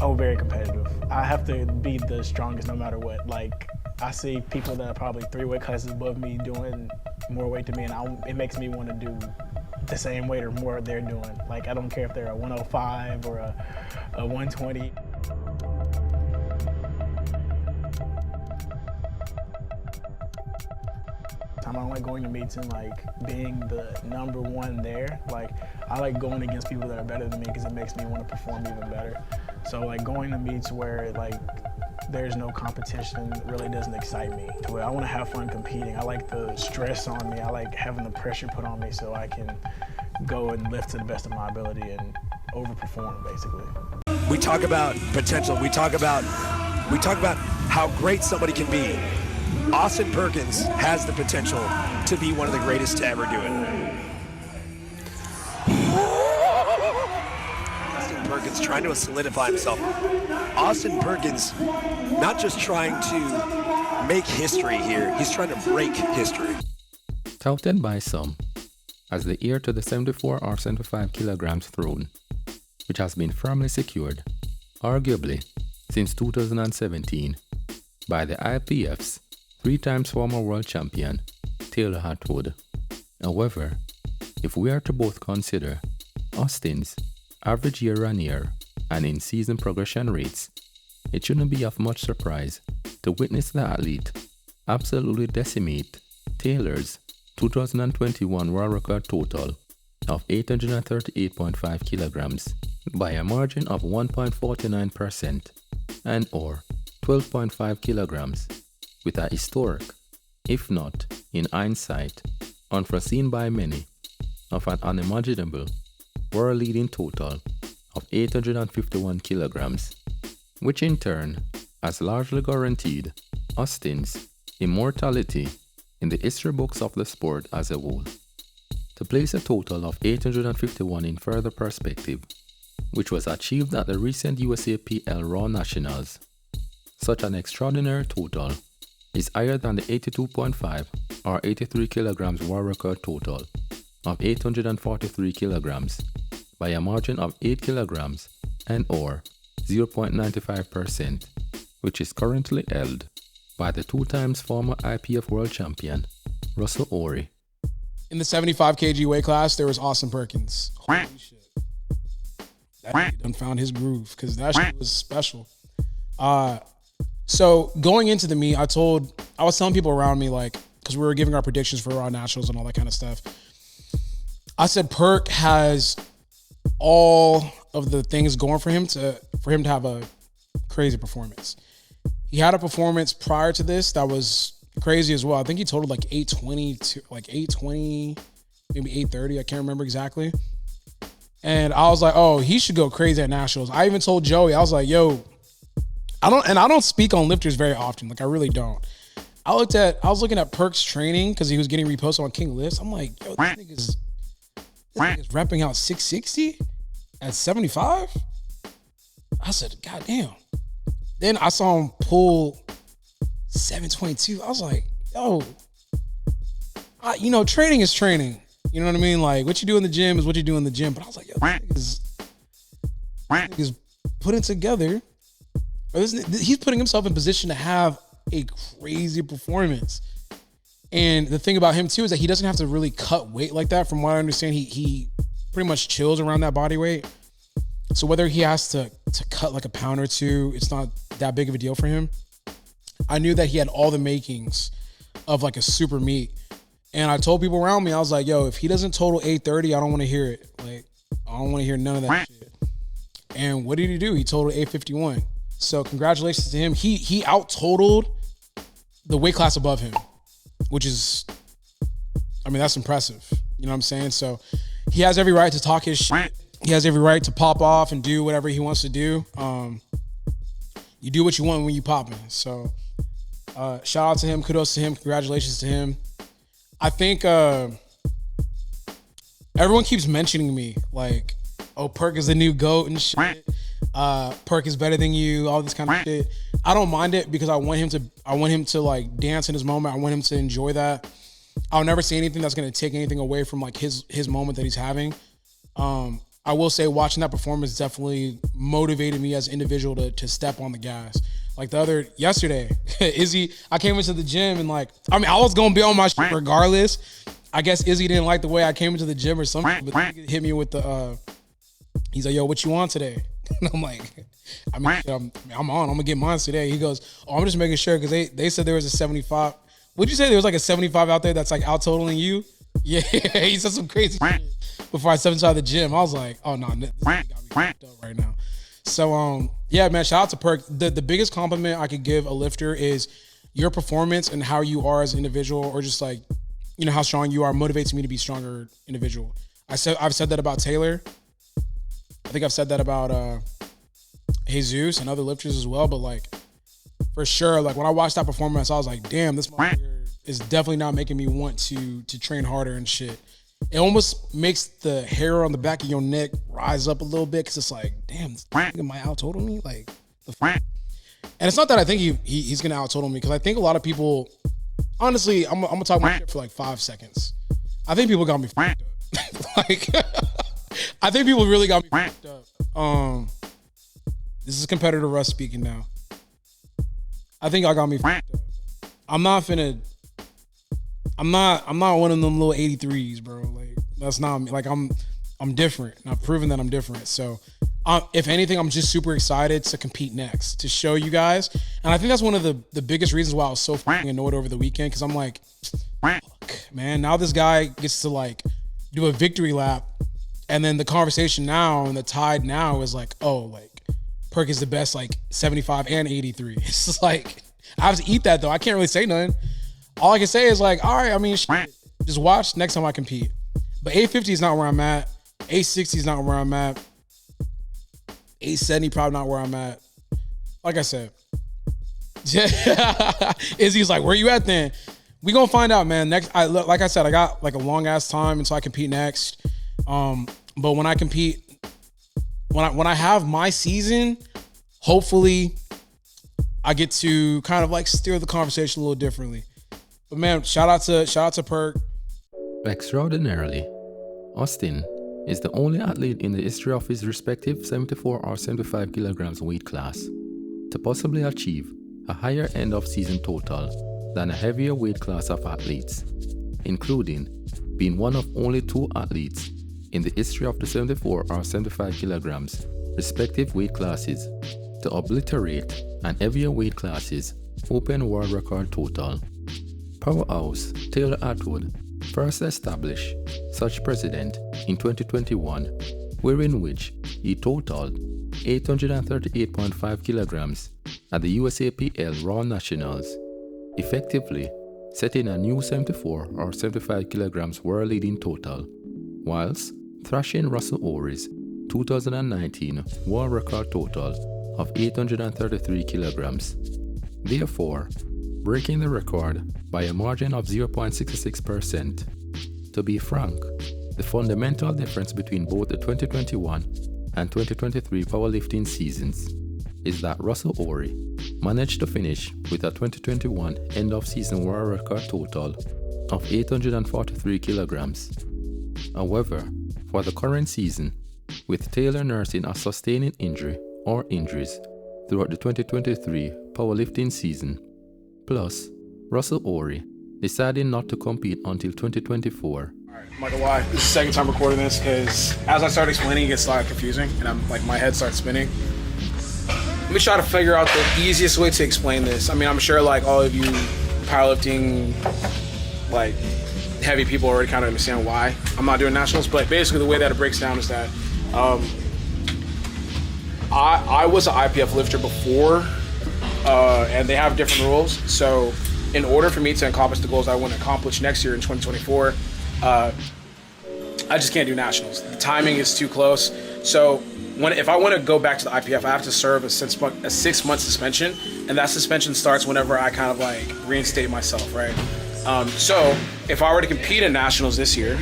Oh, very competitive. I have to be the strongest no matter what. Like, I see people that are probably 3 weight classes above me doing more weight than me, and it makes me want to do the same weight or more they're doing. Like, I don't care if they're a 105 or a 120. I don't like going to meets and like being the number one there. Like, I like going against people that are better than me because it makes me want to perform even better. So like going to meets where like there's no competition really doesn't excite me. I want to have fun competing. I like the stress on me. I like having the pressure put on me so I can go and lift to the best of my ability and overperform basically. We talk about potential. We talk about how great somebody can be. Austin Perkins has the potential to be one of the greatest to ever do it. Austin Perkins trying to solidify himself. Austin Perkins not just trying to make history here, he's trying to break history. Touted by some as the heir to the 74 or 75 kilograms throne, which has been firmly secured, arguably, since 2017 by the IPF's 3-time former world champion, Taylor Atwood. However, if we are to both consider Austin's average year-on-year and in-season progression rates, it shouldn't be of much surprise to witness the athlete absolutely decimate Taylor's 2021 world record total of 838.5 kilograms by a margin of 1.49% and or 12.5 kilograms with a historic, if not, in hindsight, unforeseen by many, of an unimaginable, world-leading total of 851 kilograms, which in turn has largely guaranteed Austin's immortality in the history books of the sport as a whole. To place a total of 851 in further perspective, which was achieved at the recent USAPL Raw Nationals, such an extraordinary total is higher than the 82.5 or 83 kilograms world record total of 843 kilograms by a margin of 8 kilograms and or 0.95%, which is currently held by the 2-time former IPF world champion, Russel Orhii. In the 75 kg weight class, there was Austin Perkins. Holy shit. That nigga done found his groove because that shit was special. So going into the meet, I was telling people around me, like, because we were giving our predictions for Raw Nationals and all that kind of stuff. I said Perk has all of the things going for him to have a crazy performance. He had a performance prior to this that was crazy as well. I think he totaled like 820 to like 820, maybe 830. I can't remember exactly. And I was like, oh, he should go crazy at Nationals. I even told Joey, I was like, yo, I don't speak on lifters very often. Like, I really don't. I was looking at Perk's training because he was getting reposted on King Lifts. I'm like, yo, this nigga's repping out 660 at 75. I said, God damn. Then I saw him pull 722. I was like, yo, training is training. You know what I mean? Like, what you do in the gym is what you do in the gym. But I was like, yo, this nigga's putting together. He's putting himself in position to have a crazy performance. And the thing about him too is that he doesn't have to really cut weight like that. From what I understand, he pretty much chills around that body weight. So whether he has to cut like a pound or two, it's not that big of a deal for him. I knew that he had all the makings of like a super meet. And I told people around me, I was like, yo, if he doesn't total 830, I don't want to hear it. Like, I don't want to hear none of that shit. And what did he do? He totaled 851. So congratulations to him. He out-totaled the weight class above him, which is, I mean, that's impressive. You know what I'm saying? So he has every right to talk his shit. He has every right to pop off and do whatever he wants to do. You do what you want when you popping. So shout out to him. Kudos to him. Congratulations to him. I think everyone keeps mentioning me like, oh, Perk is the new GOAT and shit. Perk is better than you, all this kind of shit. I don't mind it because I want him to like dance in his moment. I want him to enjoy that. I'll never say anything that's going to take anything away from like his moment that he's having. I will say watching that performance definitely motivated me as an individual to step on the gas. Like yesterday, Izzy, I came into the gym and like, I mean, I was going to be on my shit regardless. I guess Izzy didn't like the way I came into the gym or something, but he hit me with he's like, yo, what you want today? And I'm like, I'm on. I'm going to get mine today. He goes, oh, I'm just making sure because they said there was a 75. Would you say there was like a 75 out there that's like out totaling you? Yeah, he said some crazy shit before I stepped inside the gym. I was like, oh no, this got me fucked up right now. So yeah, man, shout out to Perk. The biggest compliment I could give a lifter is your performance and how you are as an individual, or just like, you know, how strong you are motivates me to be a stronger individual. I've said that about Taylor. I think I've said that about Jesus and other lifters as well. But like, for sure, like when I watched that performance, I was like, damn, this motherfucker is definitely not making me want to train harder and shit. It almost makes the hair on the back of your neck rise up a little bit because it's like, damn, this nigga might out-total me? Like, the fuck? And it's not that I think he's going to out-total me, because I think a lot of people, honestly, I'm going to talk my shit for like 5 seconds. I think people got me fucked up. Like, I think people really got me fucked up. This is competitor Russ speaking now. I think I got me fucked up. I'm not one of them little 83s, bro. Like, that's not me. Like, I'm different. And I've proven that I'm different. So, if anything, I'm just super excited to compete next, to show you guys. And I think that's one of the biggest reasons why I was so fucking annoyed over the weekend, because I'm like, fuck, man, now this guy gets to like do a victory lap, and then the conversation now and the tide now is like, oh, like Perk is the best, like 75 and 83. It's just like, I have to eat that though. I can't really say nothing. All I can say is like, all right, I mean, shit, just watch next time I compete. But 850 is not where I'm at. 860 is not where I'm at. 870 probably not where I'm at. Like I said, Izzy's like, where you at then? We gonna find out, man. Like I said, I got like a long ass time until I compete next. But when I compete, when I have my season, hopefully I get to kind of like steer the conversation a little differently. But man, shout out to Perk. Extraordinarily, Austin is the only athlete in the history of his respective 74 or 75 kilograms weight class to possibly achieve a higher end of season total than a heavier weight class of athletes, including being one of only 2 athletes in the history of the 74 or 75 kilograms respective weight classes to obliterate an heavier weight classes open world record total. Powerhouse Taylor Atwood first established such precedent in 2021, wherein which he totaled 838.5 kilograms at the USAPL Raw Nationals, effectively setting a new 74 or 75 kilograms world leading total, whilst thrashing Russel Orhii's 2019 world record total of 833 kilograms, therefore breaking the record by a margin of 0.66%. To be frank, the fundamental difference between both the 2021 and 2023 powerlifting seasons is that Russel Orhii managed to finish with a 2021 end of season world record total of 843 kilograms. However, for the current season, with Taylor nursing a sustaining injury or injuries throughout the 2023 powerlifting season, plus Russel Orhii deciding not to compete until 2024. Alright, I'm not gonna lie, this is the second time recording this because as I start explaining, it gets a lot confusing and I'm like, my head starts spinning. Let me try to figure out the easiest way to explain this. I mean, I'm sure like all of you powerlifting, like heavy people already kind of understand why I'm not doing nationals, but basically the way that it breaks down is that I was an IPF lifter before, and they have different rules. So in order for me to accomplish the goals I want to accomplish next year in 2024, I just can't do nationals. The timing is too close. So if I want to go back to the IPF, I have to serve a 6-month suspension, and that suspension starts whenever I kind of like reinstate myself, right? So if I were to compete in nationals this year,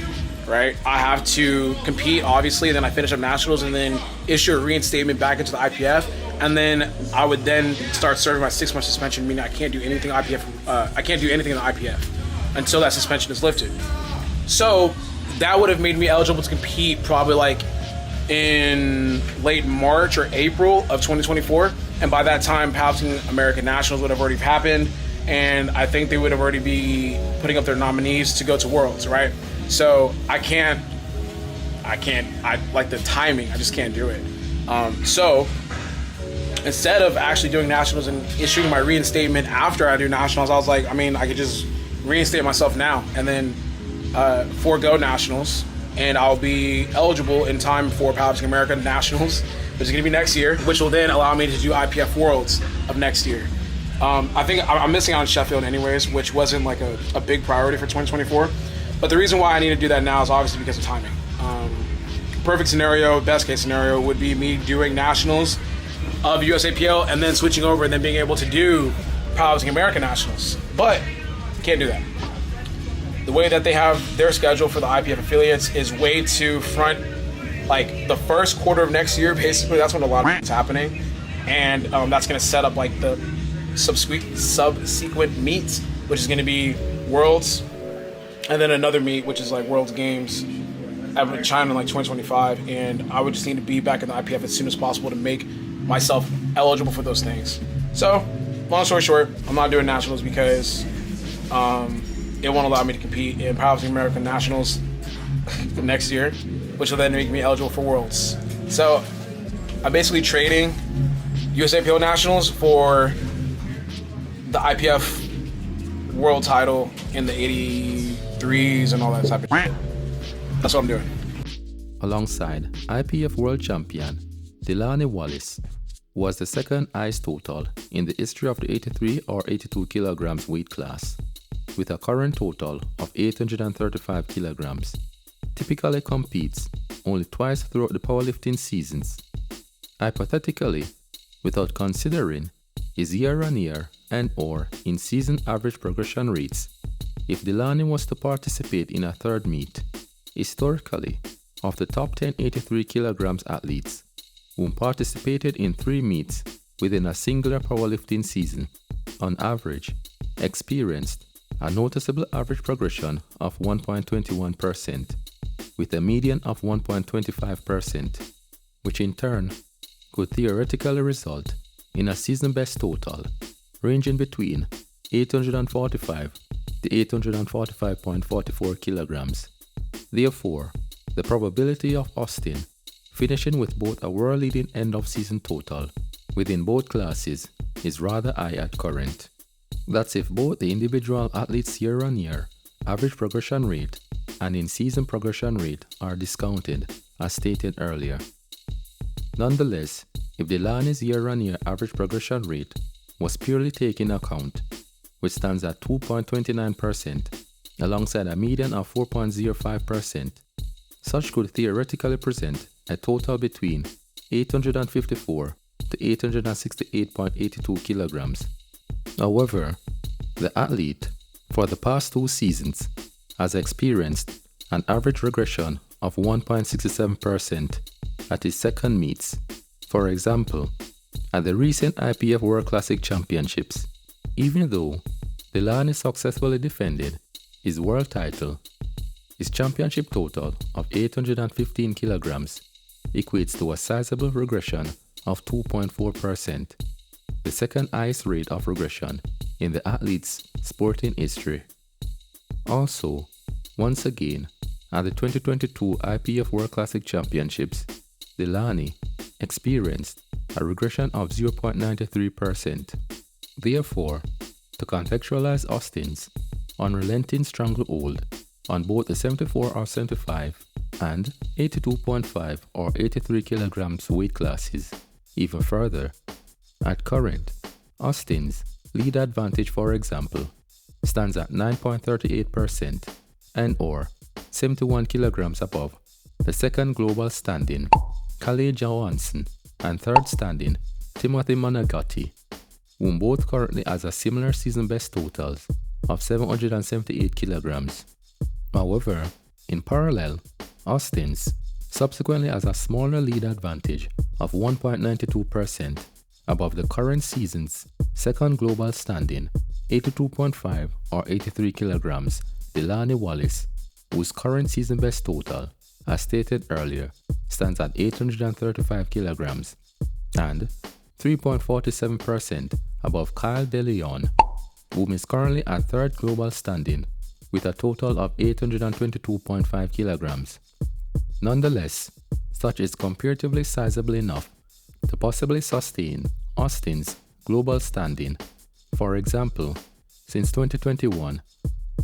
right, I have to compete, obviously, then I finish up nationals and then issue a reinstatement back into the IPF, and then I would then start serving my 6-month suspension, meaning I can't do anything IPF. I can't do anything in the IPF until that suspension is lifted. So that would have made me eligible to compete probably like in late March or April of 2024. And by that time, Powerlifting American Nationals would have already happened. And I think they would have already be putting up their nominees to go to Worlds, right? So I like the timing, I just can't do it. So instead of actually doing Nationals and issuing my reinstatement after I do Nationals, I was like, I could just reinstate myself now and then forego Nationals, and I'll be eligible in time for Powerlifting America Nationals, which is going to be next year, which will then allow me to do IPF Worlds of next year. I think I'm missing out on Sheffield anyways, which wasn't like a big priority for 2024. But the reason why I need to do that now is obviously because of timing. Perfect scenario, best case scenario would be me doing Nationals of USAPL and then switching over and then being able to do Powerlifting American Nationals. But can't do that. The way that they have their schedule for the IPF affiliates is way too front, like the first quarter of next year, basically. That's when a lot of it's happening. And that's going to set up like the subsequent meets, which is going to be Worlds, and then another meet, which is like Worlds Games at China in like 2025. And I would just need to be back in the IPF as soon as possible to make myself eligible for those things. So, long story short, I'm not doing Nationals because it won't allow me to compete in Powerlifting American Nationals next year, which will then make me eligible for Worlds. So I'm basically trading USAPL Nationals for the IPF world title in the 83s and all that type of shit. That's what I'm doing. Alongside IPF world champion Delaney Wallace, was the second highest total in the history of the 83 or 82 kilograms weight class, with a current total of 835 kilograms. Typically competes only twice throughout the powerlifting seasons. Hypothetically, without considering his year-on-year and/or in-season average progression rates, if Delaney was to participate in a third meet, historically, of the top 10 83 kilograms athletes whom participated in 3 meets within a singular powerlifting season, on average, experienced a noticeable average progression of 1.21%, with a median of 1.25%, which in turn could theoretically result in a season best total ranging between 845 to 845.44 kilograms. Therefore, the probability of Austin finishing with both a world-leading end-of-season total within both classes is rather high at current. That's if both the individual athletes' year-on-year average progression rate and in-season progression rate are discounted, as stated earlier. Nonetheless, if Delaney's year-on-year average progression rate was purely taken into account, which stands at 2.29% alongside a median of 4.05%, such could theoretically present a total between 854 to 868.82 kilograms. However, the athlete, for the past 2 seasons, has experienced an average regression of 1.67% at his second meets. For example, at the recent IPF World Classic Championships, even though Delaney successfully defended his world title, his championship total of 815 kilograms equates to a sizable regression of 2.4%, the second highest rate of regression in the athlete's sporting history. Also, once again, at the 2022 IPF World Classic Championships, Delaney experienced a regression of 0.93%. Therefore, to contextualize Austin's unrelenting stranglehold on both the 74 or 75 and 82.5 or 83 kilograms weight classes even further, at current, Austin's lead advantage, for example, stands at 9.38% and or 71 kilograms above the second global standing Kalle Johansson and third standing Timothy Monagatti, whom both currently has a similar season best totals of 778 kilograms. However, in parallel, Austin's subsequently has a smaller lead advantage of 1.92% above the current season's second global standing 82.5 or 83 kilograms Delaney Wallace, whose current season best total as stated earlier, stands at 835 kilograms and 3.47% above Kyle DeLeon, whom is currently at third global standing with a total of 822.5 kilograms. Nonetheless, such is comparatively sizable enough to possibly sustain Austin's global standing. For example, since 2021,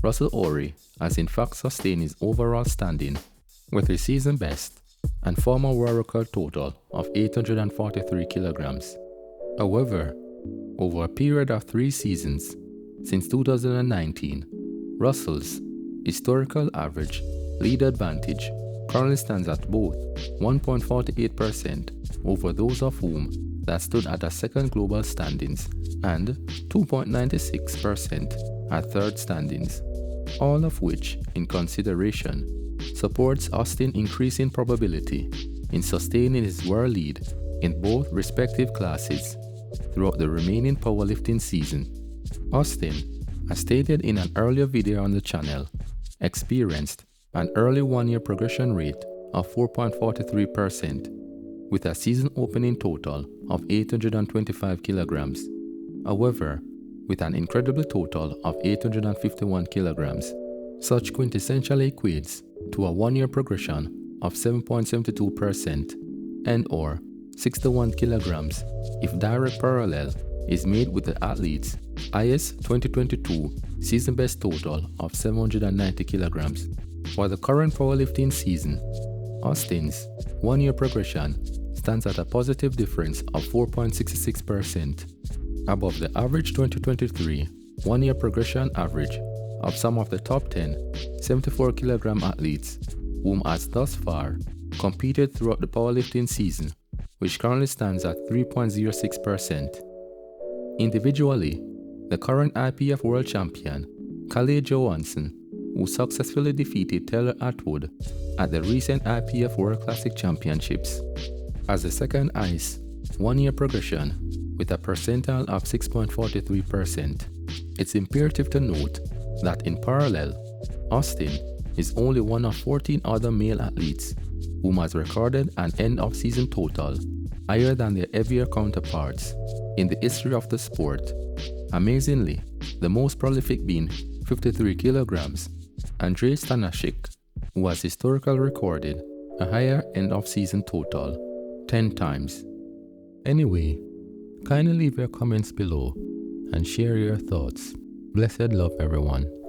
Russel Orhii has in fact sustained his overall standing with a season best and former world record total of 843 kilograms. However, over a period of 3 seasons, since 2019, Russell's historical average lead advantage currently stands at both 1.48% over those of whom that stood at a second global standings and 2.96% at third standings, all of which, in consideration, supports Austin's increasing probability in sustaining his world lead in both respective classes throughout the remaining powerlifting season. Austin, as stated in an earlier video on the channel, experienced an early 1-year progression rate of 4.43% with a season opening total of 825 kilograms. However, with an incredible total of 851 kilograms, such quintessentially equates to a 1-year progression of 7.72% and or 61 kilograms if direct parallel is made with the athlete's highest 2022 season best total of 790 kilograms. For the current powerlifting season, Austin's 1-year progression stands at a positive difference of 4.66% above the average 2023 1-year progression average of some of the top 10 74 kilogram athletes whom has thus far competed throughout the powerlifting season, which currently stands at 3.06%. Individually, the current IPF world champion, Khaled Johansson, who successfully defeated Taylor Atwood at the recent IPF World Classic Championships, has the second highest 1-year progression with a percentile of 6.43%. It's imperative to note that in parallel, Austin is only one of 14 other male athletes whom has recorded an end-of-season total higher than their heavier counterparts in the history of the sport. Amazingly, the most prolific being 53 kilograms, Andrei Stanashik, who has historically recorded a higher end-of-season total 10 times. Anyway, kindly leave your comments below and share your thoughts. Blessed love, everyone.